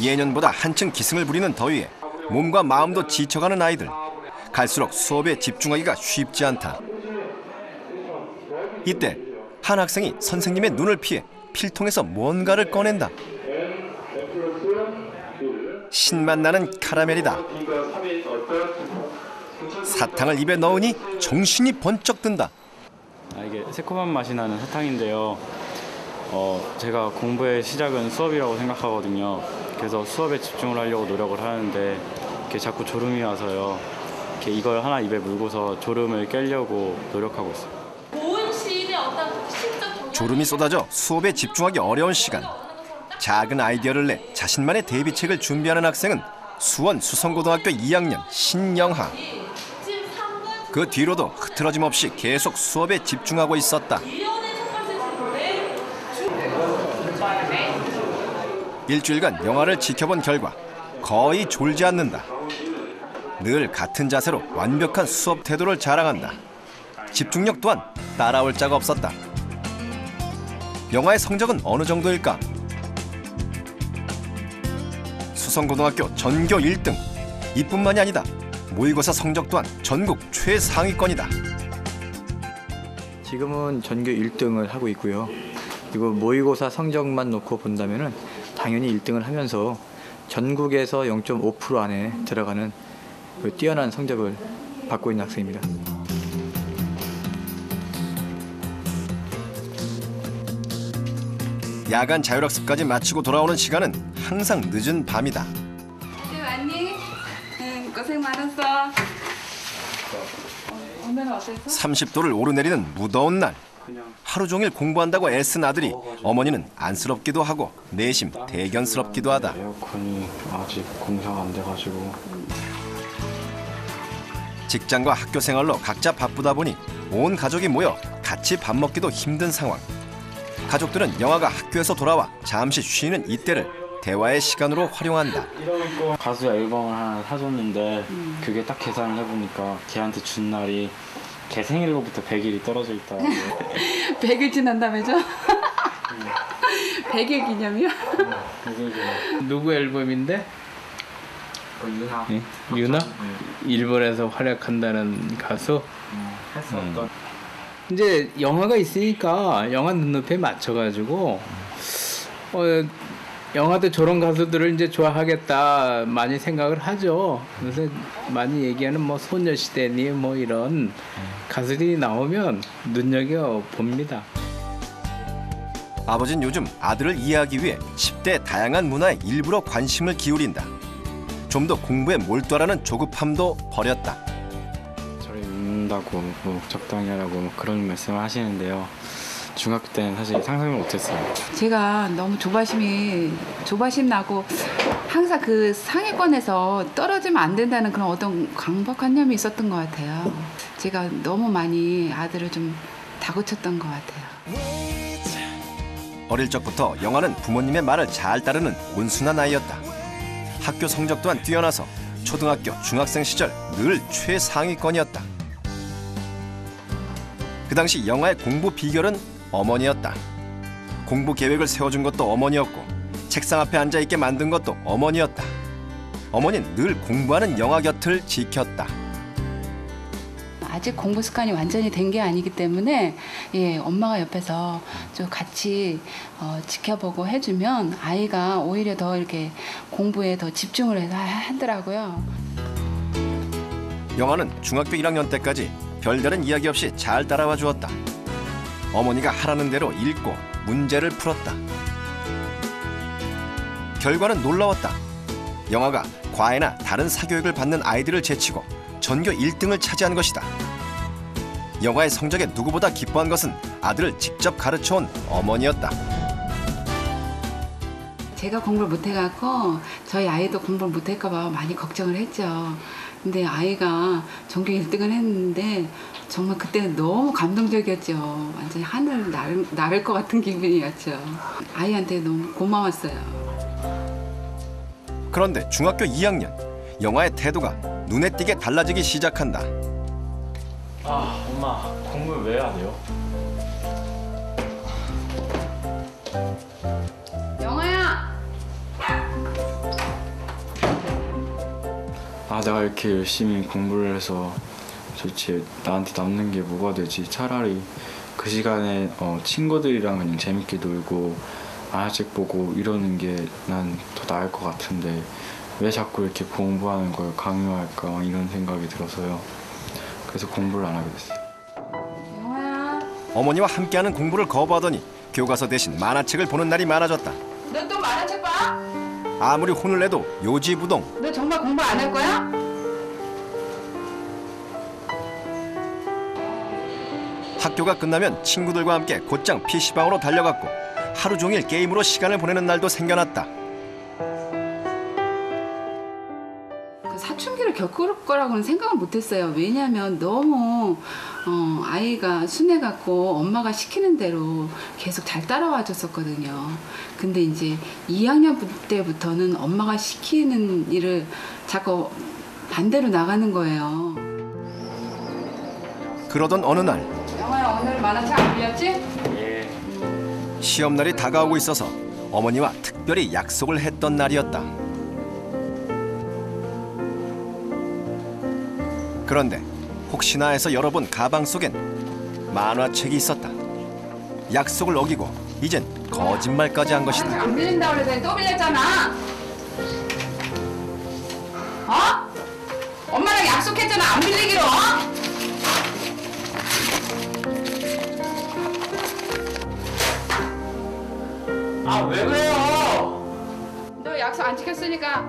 예년보다 한층 기승을 부리는 더위에 몸과 마음도 지쳐가는 아이들. 갈수록 수업에 집중하기가 쉽지 않다. 이때 한 학생이 선생님의 눈을 피해 필통에서 뭔가를 꺼낸다. 신맛 나는 카라멜이다. 사탕을 입에 넣으니 정신이 번쩍 든다. 이게 새콤한 맛이 나는 사탕인데요. 제가 공부의 시작은 수업이라고 생각하거든요. 그래서 수업에 집중을 하려고 노력을 하는데 이렇게 자꾸 졸음이 와서요. 이렇게 이걸 하나 입에 물고서 졸음을 깨려고 노력하고 있어요. 졸음이 쏟아져 수업에 집중하기 어려운 시간. 작은 아이디어를 내 자신만의 대비책을 준비하는 학생은 수원 수성고등학교 2학년 신영하. 그 뒤로도 흐트러짐 없이 계속 수업에 집중하고 있었다. 일주일간 영화를 지켜본 결과 거의 졸지 않는다. 늘 같은 자세로 완벽한 수업 태도를 자랑한다. 집중력 또한 따라올 자가 없었다. 영화의 성적은 어느 정도일까? 수성고등학교 전교 1등. 이뿐만이 아니다. 모의고사 성적 또한 전국 최상위권이다. 지금은 전교 1등을 하고 있고요. 그리고 모의고사 성적만 놓고 본다면은 당연히 1등을 하면서 전국에서 0.5% 안에 들어가는 그 뛰어난 성적을 받고 있는 학생입니다. 야간 자율학습까지 마치고 돌아오는 시간은 항상 늦은 밤이다. 네, 왔니? 응, 고생 많았어. 오늘은 어땠어? 30도를 오르내리는 무더운 날. 하루 종일 공부한다고 애쓴 아들이 어머니는 안쓰럽기도 하고 내심 대견스럽기도 하다. 에어컨이 아직 공사가 안 돼가지고. 직장과 학교 생활로 각자 바쁘다 보니 온 가족이 모여 같이 밥 먹기도 힘든 상황. 가족들은 영화가 학교에서 돌아와 잠시 쉬는 이때를 대화의 시간으로 활용한다. 가수 앨범을 하나 사줬는데 그게 딱 계산을 해보니까 걔한테 준 날이 걔 생일로부터 100일이 떨어져 있다고. 100일 지난다며죠? 100일 기념이요? 누구 앨범인데? 유나. 네? 유나? 일본에서 활약한다는 가수? 이제 영화가 있으니까 영화 눈높이에 맞춰가지고 영화도 저런 가수들을 이제 좋아하겠다 많이 생각을 하죠. 그래서 많이 얘기하는 뭐 소녀시대니 뭐 이런 가수들이 나오면 눈여겨 봅니다. 아버지는 요즘 아들을 이해하기 위해 10대 다양한 문화에 일부러 관심을 기울인다. 좀 더 공부에 몰두하라는 조급함도 버렸다. 저를 읽는다고 뭐 적당히 하라고 뭐 그런 말씀을 하시는데요. 중학교 때는 사실 상상을 못했어요. 제가 너무 조바심 나고 항상 그 상위권에서 떨어지면 안 된다는 그런 어떤 강박관념이 있었던 것 같아요. 제가 너무 많이 아들을 좀 다그쳤던 것 같아요. 어릴 적부터 영화는 부모님의 말을 잘 따르는 온순한 아이였다. 학교 성적 또한 뛰어나서 초등학교, 중학생 시절 늘 최상위권이었다. 그 당시 영화의 공부 비결은 어머니였다. 공부 계획을 세워준 것도 어머니였고 책상 앞에 앉아있게 만든 것도 어머니였다. 어머니는 늘 공부하는 영화 곁을 지켰다. 아직 공부 습관이 완전히 된 게 아니기 때문에 엄마가 옆에서 좀 같이 지켜보고 해주면 아이가 오히려 더 이렇게 공부에 더 집중을 해서 하더라고요. 영화는 중학교 1학년 때까지 별다른 이야기 없이 잘 따라와 주었다. 어머니가 하라는 대로 읽고 문제를 풀었다. 결과는 놀라웠다. 영화가 과외나 다른 사교육을 받는 아이들을 제치고 전교 1등을 차지한 것이다. 영화의 성적에 누구보다 기뻐한 것은 아들을 직접 가르쳐온 어머니였다. 제가 공부를 못해갖고 저희 아이도 공부를 못할까 봐 많이 걱정을 했죠. 근데 아이가 전교 1등을 했는데 정말 그때는 너무 감동적이었죠. 완전히 하늘 나를 것 같은 기분이었죠. 아이한테 너무 고마웠어요. 그런데 중학교 2학년, 영화의 태도가 눈에 띄게 달라지기 시작한다. 아, 엄마 공부를 왜 안 해요? 영아야! 아, 내가 이렇게 열심히 공부를 해서 도대체 나한테 남는 게 뭐가 되지? 차라리 그 시간에 친구들이랑 그냥 재밌게 놀고 만화책 보고 이러는 게 난 더 나을 것 같은데 왜 자꾸 이렇게 공부하는 걸 강요할까 이런 생각이 들어서요. 그래서 공부를 안 하게 됐어요. 영화야, 어머니와 함께하는 공부를 거부하더니 교과서 대신 만화책을 보는 날이 많아졌다. 너 또 만화책 봐? 아무리 혼을 내도 요지부동. 너 정말 공부 안 할 거야? 학교가 끝나면 친구들과 함께 곧장 PC방으로 달려갔고 하루 종일 게임으로 시간을 보내는 날도 생겨났다. 그 사춘기를 겪을 거라고는 생각을 못했어요. 왜냐하면 너무 아이가 순해갖고 엄마가 시키는 대로 계속 잘 따라와 줬었거든요. 근데 이제 2학년 때부터는 엄마가 시키는 일을 자꾸 반대로 나가는 거예요. 그러던 어느 날 영화야, 오늘 만화책 안 빌렸지? 예. 시험날이 다가오고 있어서 어머니와 특별히 약속을 했던 날이었다. 그런데 혹시나 해서 열어본 가방 속엔 만화책이 있었다. 약속을 어기고 이젠 거짓말까지 한 만화책 것이다. 안 빌린다고 그래서 또 빌렸잖아. 엄마랑 약속했잖아. 안 빌리기로. 아, 왜 그래요? 너 약속 안 지켰으니까.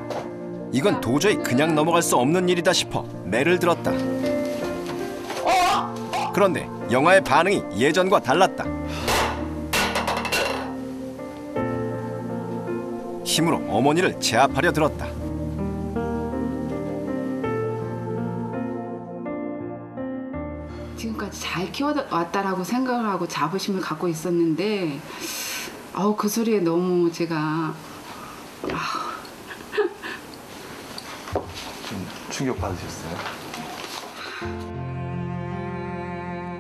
이건 도저히 그냥 넘어갈 수 없는 일이다 싶어 매를 들었다. 그런데 영화의 반응이 예전과 달랐다. 힘으로 어머니를 제압하려 들었다. 지금까지 잘 키워왔다라고 생각을 하고 자부심을 갖고 있었는데 그 소리에 너무 제가 좀 충격 받으셨어요?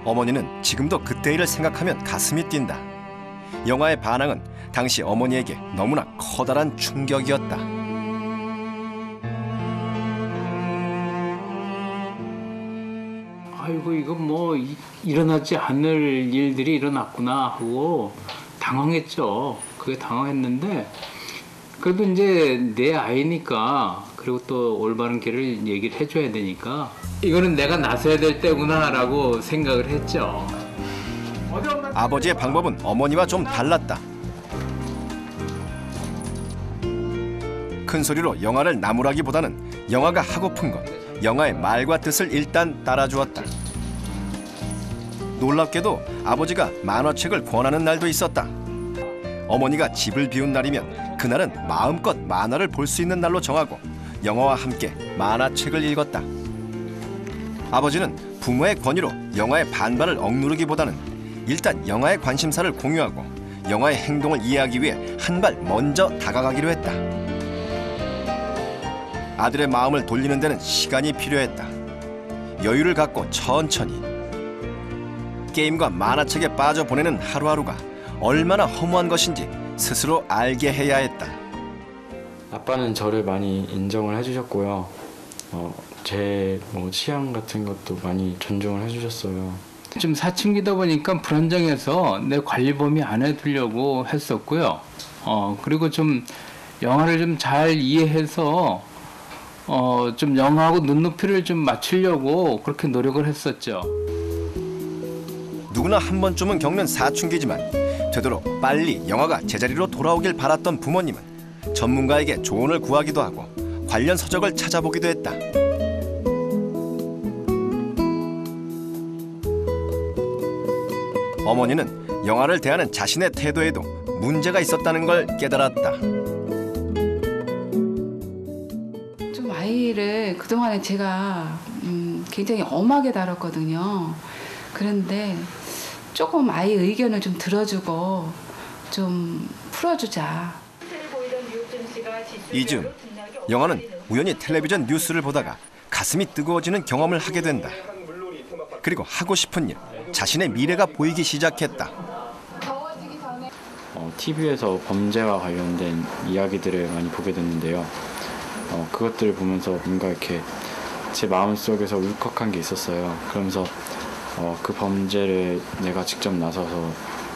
어머니는 지금도 그때 일을 생각하면 가슴이 뛴다. 영화의 반항은 당시 어머니에게 너무나 커다란 충격이었다. 아이고, 이거 뭐 일어나지 않을 일들이 일어났구나 하고 당황했죠. 그게 당황했는데 그래도 이제 내 아이니까 그리고 또 올바른 길을 얘기를 해줘야 되니까 이거는 내가 나서야 될 때구나라고 생각을 했죠. 아버지의 방법은 어머니와 좀 달랐다. 큰 소리로 영화를 나무라기보다는 영화가 하고픈 것, 영화의 말과 뜻을 일단 따라주었다. 놀랍게도 아버지가 만화책을 권하는 날도 있었다. 어머니가 집을 비운 날이면 그날은 마음껏 만화를 볼 수 있는 날로 정하고 영화와 함께 만화책을 읽었다. 아버지는 부모의 권유로 영화의 반발을 억누르기보다는 일단 영화의 관심사를 공유하고 영화의 행동을 이해하기 위해 한 발 먼저 다가가기로 했다. 아들의 마음을 돌리는 데는 시간이 필요했다. 여유를 갖고 천천히. 게임과 만화책에 빠져 보내는 하루하루가 얼마나 허무한 것인지 스스로 알게 해야 했다. 아빠는 저를 많이 인정을 해주셨고요. 제 취향 같은 것도 많이 존중을 해주셨어요. 좀 사춘기다 보니까 불안정해서 내 관리 범위 안에 두려고 했었고요. 그리고 좀 영화를 좀 잘 이해해서 좀 영화하고 눈높이를 좀 맞추려고 그렇게 노력을 했었죠. 누구나 한 번쯤은 겪는 사춘기지만 되도록 빨리 영화가 제자리로 돌아오길 바랐던 부모님은 전문가에게 조언을 구하기도 하고 관련 서적을 찾아보기도 했다. 어머니는 영화를 대하는 자신의 태도에도 문제가 있었다는 걸 깨달았다. 좀 아이를 그동안에 제가 굉장히 엄하게 다뤘거든요. 그런데 조금 아이 의견을 좀 들어주고 좀 풀어주자. 이즈음, 영화는 우연히 텔레비전 뉴스를 보다가 가슴이 뜨거워지는 경험을 하게 된다. 그리고 하고 싶은 일, 자신의 미래가 보이기 시작했다. TV에서 범죄와 관련된 이야기들을 많이 보게 됐는데요. 그것들을 보면서 뭔가 이렇게 제 마음속에서 울컥한 게 있었어요. 그러면서 그 범죄를 내가 직접 나서서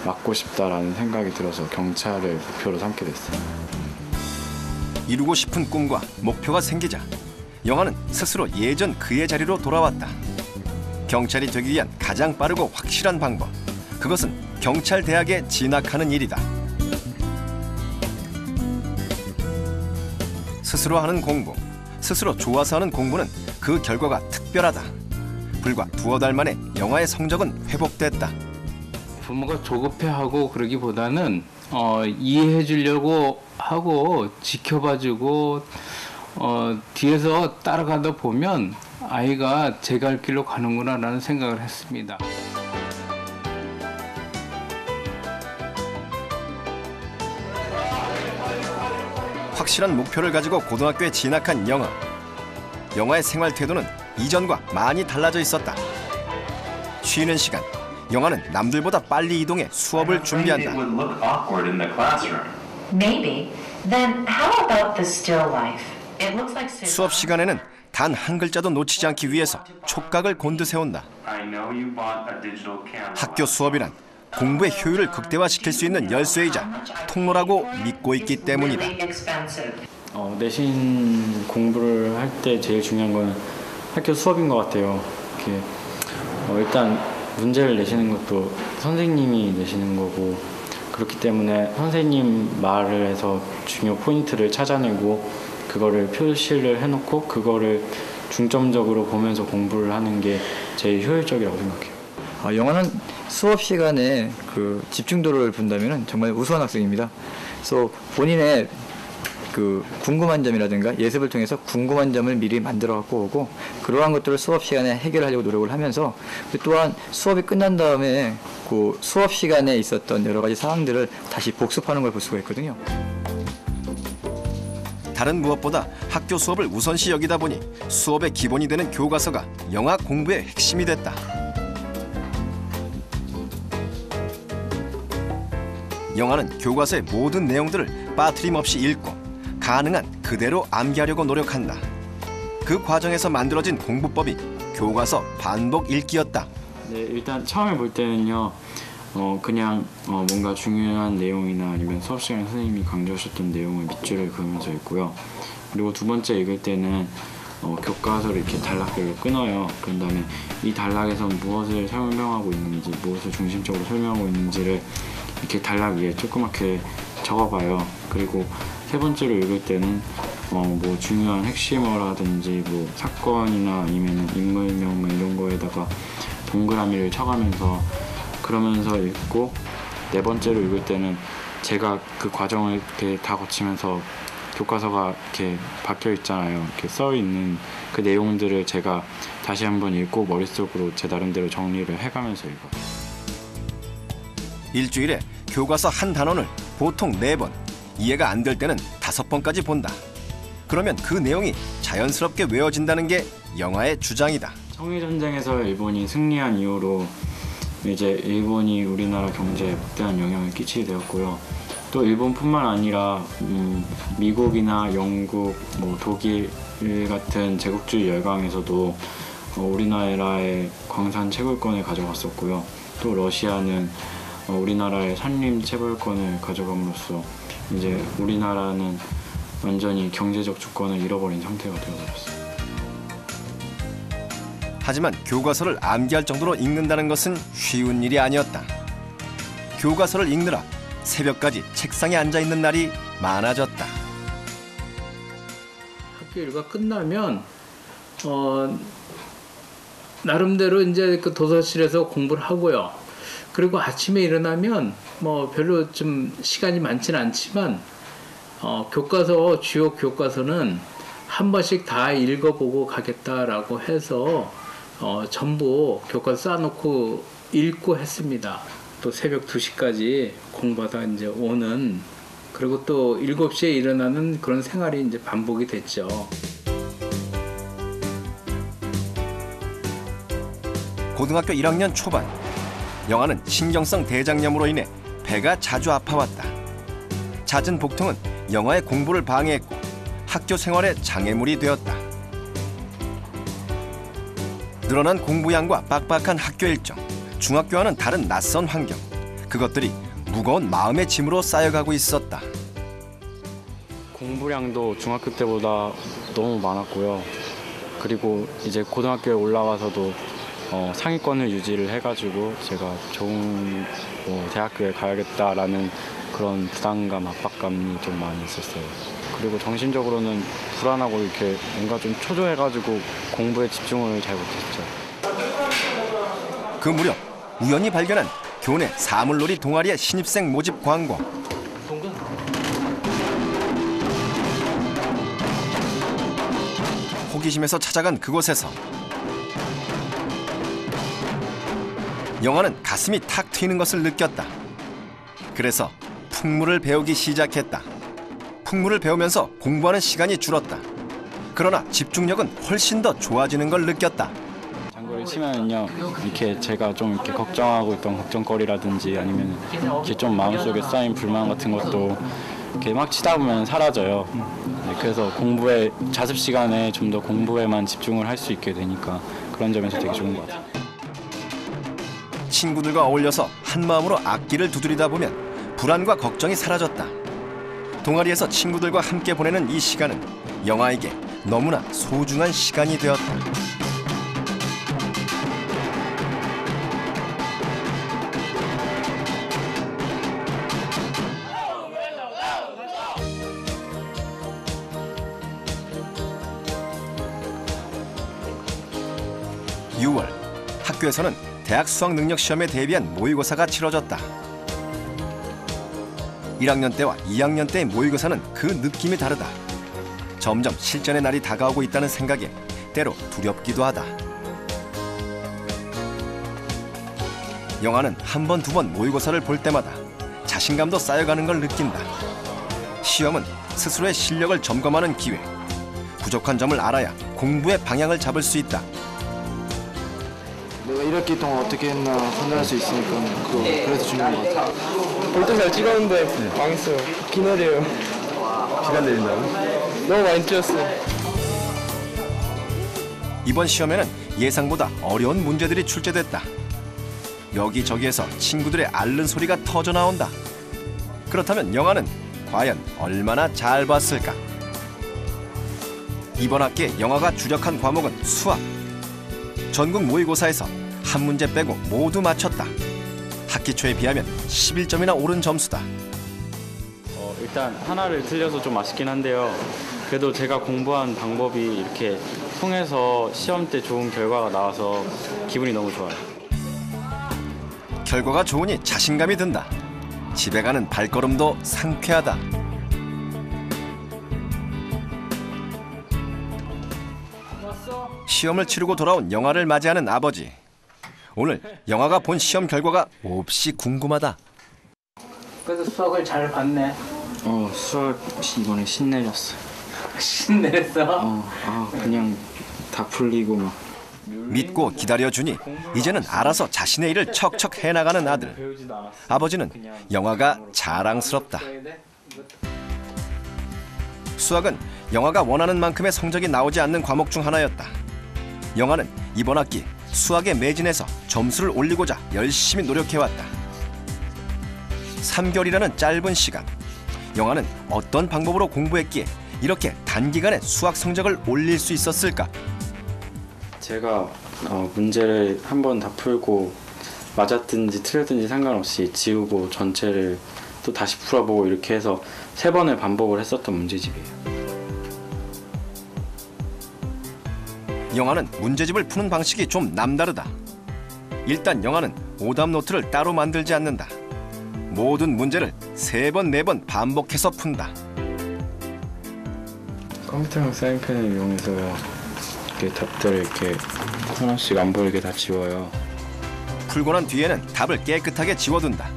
막고 싶다라는 생각이 들어서 경찰을 목표로 삼게 됐어요. 이루고 싶은 꿈과 목표가 생기자 영아는 스스로 예전 그의 자리로 돌아왔다. 경찰이 되기 위한 가장 빠르고 확실한 방법, 그것은 경찰대학에 진학하는 일이다. 스스로 하는 공부, 스스로 좋아서 하는 공부는 그 결과가 특별하다. 불과 두어 달 만에 영아의 성적은 회복됐다. 부모가 조급해하고 그러기보다는 이해해 주려고 하고 지켜봐주고 뒤에서 따라가다 보면 아이가 제 갈 길로 가는구나라는 생각을 했습니다. 확실한 목표를 가지고 고등학교에 진학한 영아. 영아의 생활 태도는 이전과 많이 달라져 있었다. 쉬는 시간, 영아는 남들보다 빨리 이동해 수업을 준비한다. Maybe. Then how about the still life? It looks like 수업 시간에는 단 한 글자도 놓치지 않기 위해서 촉각을 곤두세운다. 학교 수업이란 공부의 효율을 극대화시킬 수 있는 열쇠이자 통로라고 믿고 있기 때문이다. 내신 공부를 할 때 제일 중요한 건 학교 수업인 것 같아요. 이렇게 일단 문제를 내시는 것도 선생님이 내시는 거고, 그렇기 때문에 선생님 말을 해서 중요 포인트를 찾아내고 그거를 표시를 해놓고 그거를 중점적으로 보면서 공부를 하는 게 제일 효율적이라고 생각해요. 영아는 수업 시간에 그 집중도를 본다면 정말 우수한 학생입니다. 그래서 본인의 그 궁금한 점이라든가 예습을 통해서 궁금한 점을 미리 만들어 갖고 오고, 그러한 것들을 수업 시간에 해결하려고 노력을 하면서, 또한 수업이 끝난 다음에 그 수업 시간에 있었던 여러 가지 사항들을 다시 복습하는 걸 볼 수가 있거든요. 다른 무엇보다 학교 수업을 우선시 여기다 보니 수업의 기본이 되는 교과서가 영아 공부의 핵심이 됐다. 영아는 교과서의 모든 내용들을 빠트림없이 읽고 가능한 그대로 암기하려고 노력한다. 그 과정에서 만들어진 공부법이 교과서 반복 읽기였다. 네, 일단 처음에 볼 때는요, 그냥 뭔가 중요한 내용이나 아니면 수업 시간에 선생님이 강조하셨던 내용을 밑줄을 그으면서 읽고요. 그리고 두 번째 읽을 때는 교과서를 이렇게 단락별로 끊어요. 그런 다음에 이 단락에서 무엇을 설명하고 있는지, 무엇을 중심적으로 설명하고 있는지를 이렇게 단락 위에 조그맣게 적어봐요. 그리고 세 번째로 읽을 때는 뭐 중요한 핵심어라든지 뭐 사건이나 아니면 인물명 뭐 이런 거에다가 동그라미를 쳐가면서 그러면서 읽고, 네 번째로 읽을 때는 제가 그 과정을 이렇게 다 거치면서 교과서가 이렇게 박혀 있잖아요. 이렇게 써 있는 그 내용들을 제가 다시 한번 읽고 머릿속으로 제 나름대로 정리를 해가면서 읽어요. 일주일에 교과서 한 단원을 보통 4번, 이해가 안 될 때는 5번까지 본다. 그러면 그 내용이 자연스럽게 외워진다는 게 영아의 주장이다. 청일전쟁에서 일본이 승리한 이후로 이제 일본이 우리나라 경제에 막대한 영향을 끼치게 되었고요. 또 일본뿐만 아니라 미국이나 영국, 뭐 독일 같은 제국주의 열강에서도 우리나라의 광산 채굴권을 가져갔었고요. 또 러시아는 우리나라의 산림 채굴권을 가져감으로써 이제 우리나라는 완전히 경제적 주권을 잃어버린 상태가 되어버렸어요. 하지만 교과서를 암기할 정도로 읽는다는 것은 쉬운 일이 아니었다. 교과서를 읽느라 새벽까지 책상에 앉아있는 날이 많아졌다. 학교 일과 끝나면 나름대로 이제 그 도서실에서 공부를 하고요. 그리고 아침에 일어나면 뭐 별로 좀 시간이 많지는 않지만 교과서, 주요 교과서는 한 번씩 다 읽어보고 가겠다라고 해서 전부 교과서 쌓아놓고 읽고 했습니다. 또 새벽 2시까지 공부하다 이제 오는, 그리고 또 7시에 일어나는 그런 생활이 이제 반복이 됐죠. 고등학교 1학년 초반, 영아는 신경성 대장염으로 인해 배가 자주 아파왔다. 잦은 복통은 영아의 공부를 방해했고 학교 생활의 장애물이 되었다. 늘어난 공부량과 빡빡한 학교 일정, 중학교와는 다른 낯선 환경, 그것들이 무거운 마음의 짐으로 쌓여가고 있었다. 공부량도 중학교 때보다 너무 많았고요. 그리고 이제 고등학교에 올라와서도 상위권을 유지를 해가지고 제가 좋은 대학교에 가야겠다라는 그런 부담감, 압박감이 좀 많이 있었어요. 그리고 정신적으로는 불안하고 이렇게 뭔가 좀 초조해가지고 공부에 집중을 잘 못했죠. 그 무렵 우연히 발견한 교내 사물놀이 동아리의 신입생 모집 광고. 호기심에서 찾아간 그곳에서 영화는 가슴이 탁 트이는 것을 느꼈다. 그래서 풍물을 배우기 시작했다. 풍물을 배우면서 공부하는 시간이 줄었다. 그러나 집중력은 훨씬 더 좋아지는 걸 느꼈다. 장구를 치면은요, 이렇게 제가 좀 이렇게 걱정하고 있던 걱정거리라든지 아니면 이렇게 좀 마음속에 쌓인 불만 같은 것도 이렇게 막 치다 보면 사라져요. 네, 그래서 공부에 자습 시간에 좀 더 공부에만 집중을 할 수 있게 되니까 그런 점에서 되게 좋은 것 같아요. 친구들과 어울려서 한마음으로 악기를 두드리다 보면 불안과 걱정이 사라졌다. 동아리에서 친구들과 함께 보내는 이 시간은 영아에게 너무나 소중한 시간이 되었다. 학교에서는 대학 수학 능력 시험에 대비한 모의고사가 치러졌다. 1학년 때와 2학년 때의 모의고사는 그 느낌이 다르다. 점점 실전의 날이 다가오고 있다는 생각에 때로 두렵기도 하다. 영아는 한 번, 두 번 모의고사를 볼 때마다 자신감도 쌓여가는 걸 느낀다. 시험은 스스로의 실력을 점검하는 기회. 부족한 점을 알아야 공부의 방향을 잡을 수 있다. 내가 1학기 동안 어떻게 했나 판단할 수 있으니까 그래서 중요한 것 같아요. 볼때 잘 찍었는데 망했어요. 비 내려요. 비가 내린다고? 너무 많이 찍었어요. 이번 시험에는 예상보다 어려운 문제들이 출제됐다. 여기저기에서 친구들의 앓는 소리가 터져 나온다. 그렇다면 영아는 과연 얼마나 잘 봤을까? 이번 학기에 영아가 주력한 과목은 수학. 전국 모의고사에서 한 문제 빼고 모두 맞췄다. 학기 초에 비하면 11점이나 오른 점수다. 일단 하나를 틀려서 좀 아쉽긴 한데요. 그래도 제가 공부한 방법이 이렇게 통해서 시험 때 좋은 결과가 나와서 기분이 너무 좋아요. 결과가 좋으니 자신감이 든다. 집에 가는 발걸음도 상쾌하다. 시험을 치르고 돌아온 영아를 맞이하는 아버지. 오늘 영아가 본 시험 결과가 몹시 궁금하다. 그래도 수학을 잘 봤네. 수학이 이번에 신 내렸어. 신 내렸어? 그냥 다 풀리고 막. 믿고 기다려주니 이제는 알아서 자신의 일을 척척 해나가는 아들. 아버지는 영아가 자랑스럽다. 수학은 영아가 원하는 만큼의 성적이 나오지 않는 과목 중 하나였다. 영아는 이번 학기 수학에 매진해서 점수를 올리고자 열심히 노력해왔다. 3개월이라는 짧은 시간, 영아는 어떤 방법으로 공부했기에 이렇게 단기간에 수학 성적을 올릴 수 있었을까? 제가 문제를 한 번 다 풀고 맞았든지 틀렸든지 상관없이 지우고 전체를 또 다시 풀어보고 이렇게 해서 3번을 반복을 했었던 문제집이에요. 영아는 문제집을 푸는 방식이 좀 남다르다. 일단 영아는 오답 노트를 따로 만들지 않는다. 모든 문제를 3번, 4번 반복해서 푼다. 컴퓨터용 사인펜을 이용해서 이렇게 답들을 이렇게 하나씩 안 보이게 다 지워요. 풀고 난 뒤에는 답을 깨끗하게 지워둔다.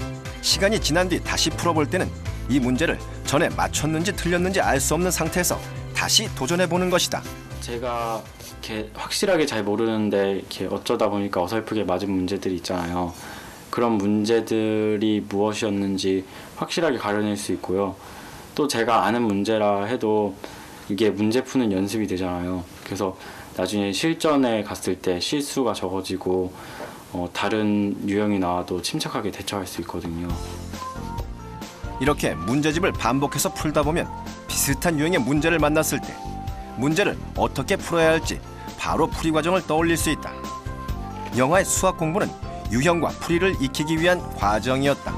시간이 지난 뒤 다시 풀어볼 때는 이 문제를 전에 맞췄는지 틀렸는지 알 수 없는 상태에서 다시 도전해보는 것이다. 제가 이렇게 확실하게 잘 모르는데 이렇게 어쩌다 보니까 어설프게 맞은 문제들이 있잖아요. 그런 문제들이 무엇이었는지 확실하게 가려낼 수 있고요. 또 제가 아는 문제라 해도 이게 문제 푸는 연습이 되잖아요. 그래서 나중에 실전에 갔을 때 실수가 적어지고 다른 유형이 나와도 침착하게 대처할 수 있거든요. 이렇게 문제집을 반복해서 풀다 보면 비슷한 유형의 문제를 만났을 때 문제를 어떻게 풀어야 할지 바로 풀이 과정을 떠올릴 수 있다. 영화의 수학 공부는 유형과 풀이를 익히기 위한 과정이었다.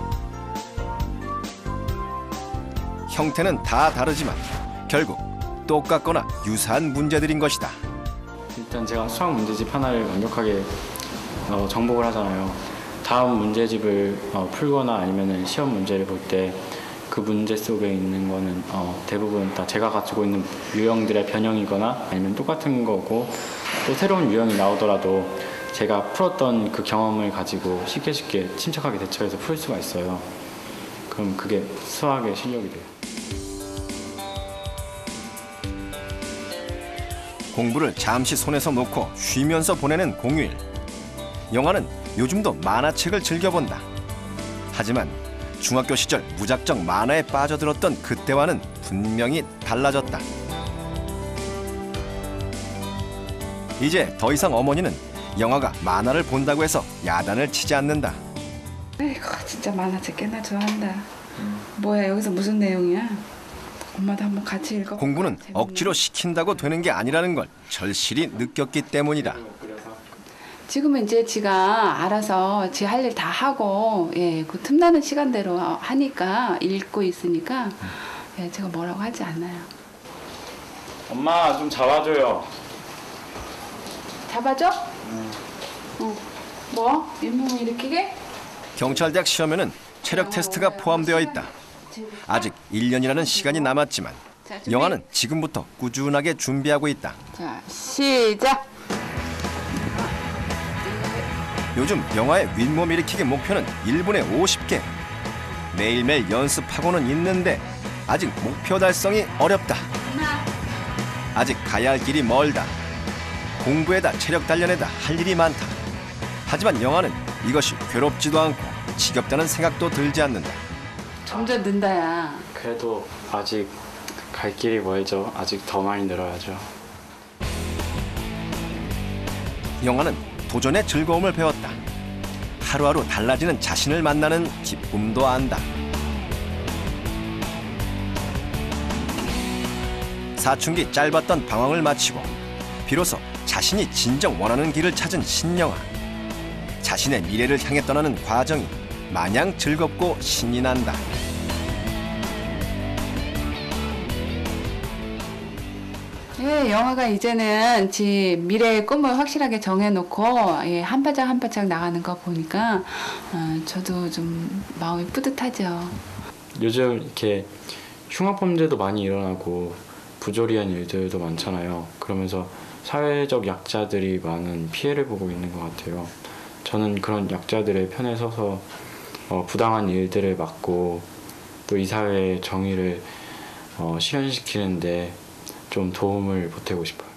형태는 다 다르지만 결국 똑같거나 유사한 문제들인 것이다. 일단 제가 수학 문제집 하나를 완벽하게 정복을 하잖아요. 다음 문제집을 풀거나 아니면 시험 문제를 볼 때 그 문제 속에 있는 거는 대부분 다 제가 가지고 있는 유형들의 변형이거나 아니면 똑같은 거고, 또 새로운 유형이 나오더라도 제가 풀었던 그 경험을 가지고 쉽게 침착하게 대처해서 풀 수가 있어요. 그럼 그게 수학의 실력이 돼요. 공부를 잠시 손에서 놓고 쉬면서 보내는 공휴일. 영화는 요즘도 만화책을 즐겨본다. 하지만 중학교 시절 무작정 만화에 빠져들었던 그때와는 분명히 달라졌다. 이제 더 이상 어머니는 영화가 만화를 본다고 해서 야단을 치지 않는다. 아이고 진짜 만화책 꽤나 좋아한다. 뭐야 여기서 무슨 내용이야? 엄마도 한번 같이 읽어. 공부는 억지로 시킨다고 되는 게 아니라는 걸 절실히 느꼈기 때문이다. 지금은 이제 지가 알아서 지 할 일 다 하고, 예, 그 틈나는 시간대로 하니까 읽고 있으니까, 예, 제가 뭐라고 하지 않아요. 엄마 좀 잡아줘요. 잡아줘? 응. 뭐? 잇몸 일으키게? 경찰대학 시험에는 체력 테스트가 포함되어 있다. 아직 1년이라는 시간이 남았지만 영화는 지금부터 꾸준하게 준비하고 있다. 자, 시작! 요즘 영화의 윗몸 일으키기 목표는 1분에 50개. 매일매일 연습하고는 있는데 아직 목표 달성이 어렵다. 아직 가야 할 길이 멀다. 공부에다 체력 단련에다 할 일이 많다. 하지만 영화는 이것이 괴롭지도 않고 지겹다는 생각도 들지 않는다. 점점 는다야. 그래도 아직 갈 길이 멀죠. 아직 더 많이 늘어야죠. 영화는 도전의 즐거움을 배웠다. 하루하루 달라지는 자신을 만나는 기쁨도 안다. 사춘기 짧았던 방황을 마치고 비로소 자신이 진정 원하는 길을 찾은 신영아. 자신의 미래를 향해 떠나는 과정이 마냥 즐겁고 신이 난다. 예, 영화가 이제는 지 미래의 꿈을 확실하게 정해놓고, 예, 한 발짝 한 발짝 나가는 거 보니까 저도 좀 마음이 뿌듯하죠. 요즘 이렇게 흉악범죄도 많이 일어나고 부조리한 일들도 많잖아요. 그러면서 사회적 약자들이 많은 피해를 보고 있는 것 같아요. 저는 그런 약자들의 편에 서서 부당한 일들을 막고 또 이 사회의 정의를 실현시키는데 좀 도움을 보태고 싶어요.